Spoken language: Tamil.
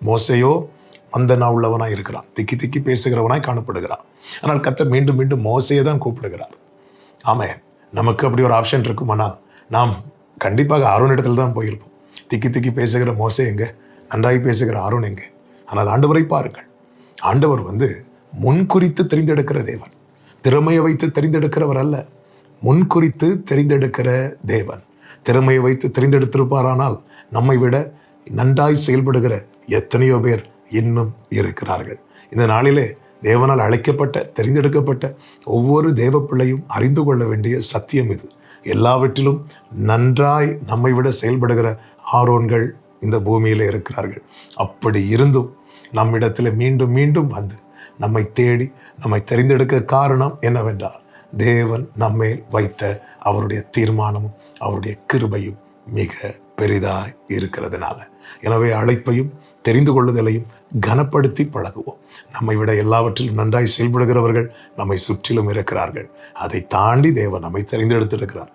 மோசையோ மந்தனா உள்ளவனாய் இருக்கிறான், திக்கி திக்கி பேசுகிறவனாய் காணப்படுகிறான். ஆனால் கர்த்தர் மீண்டும் மீண்டும் மோசையை தான் கூப்பிடுகிறார். ஆமே, நமக்கு அப்படி ஒரு ஆப்ஷன் இருக்குமானால் நாம் கண்டிப்பாக ஆரோனிடத்தில் தான் போயிருப்போம். திக்கி திக்கி பேசுகிற மோசே எங்க, நன்றாய் பேசுகிற ஆரோன் எங்கே? ஆனால் ஆண்டவரை பாருங்கள். ஆண்டவர் முன்குறித்து தெரிந்தெடுக்கிற தேவன், திறமையை வைத்து தெரிந்தெடுக்கிறவர் அல்ல. முன்குறித்து தெரிந்தெடுக்கிற தேவன். திறமையை வைத்து தெரிந்தெடுத்திருப்பாரானால் நம்மை விட நன்றாய் செயல்படுகிற எத்தனையோ பேர் இன்னும் இருக்கிறார்கள். இந்த நாளிலே தேவனால் அழைக்கப்பட்ட, தெரிந்தெடுக்கப்பட்ட ஒவ்வொரு தேவ பிள்ளையும் அறிந்து கொள்ள வேண்டிய சத்தியம் இது. எல்லாவற்றிலும் நன்றாய் நம்மை விட செயல்படுகிற ஆரோன்கள் இந்த பூமியில இருக்கிறார்கள். அப்படி இருந்தும் நம்மிடத்தில் மீண்டும் மீண்டும் நம்மை தேடி நம்மை தெரிந்தெடுக்க காரணம் என்னவென்றால், தேவன் நம்மேல் வைத்த அவருடைய தீர்மானமும் அவருடைய கிருபையும் மிக பெரிதாய் இருக்கிறதுனால. எனவே அழைப்பையும் தெரிந்து கொள்ளுதலையும் கனப்படுத்தி பழகுவோம். நம்மை விட எல்லாவற்றிலும் நன்றாய் செயல்படுகிறவர்கள் நம்மை சுற்றிலும் இருக்கிறார்கள். அதை தாண்டி தேவன் நம்மை தெரிந்தெடுத்திருக்கிறார்.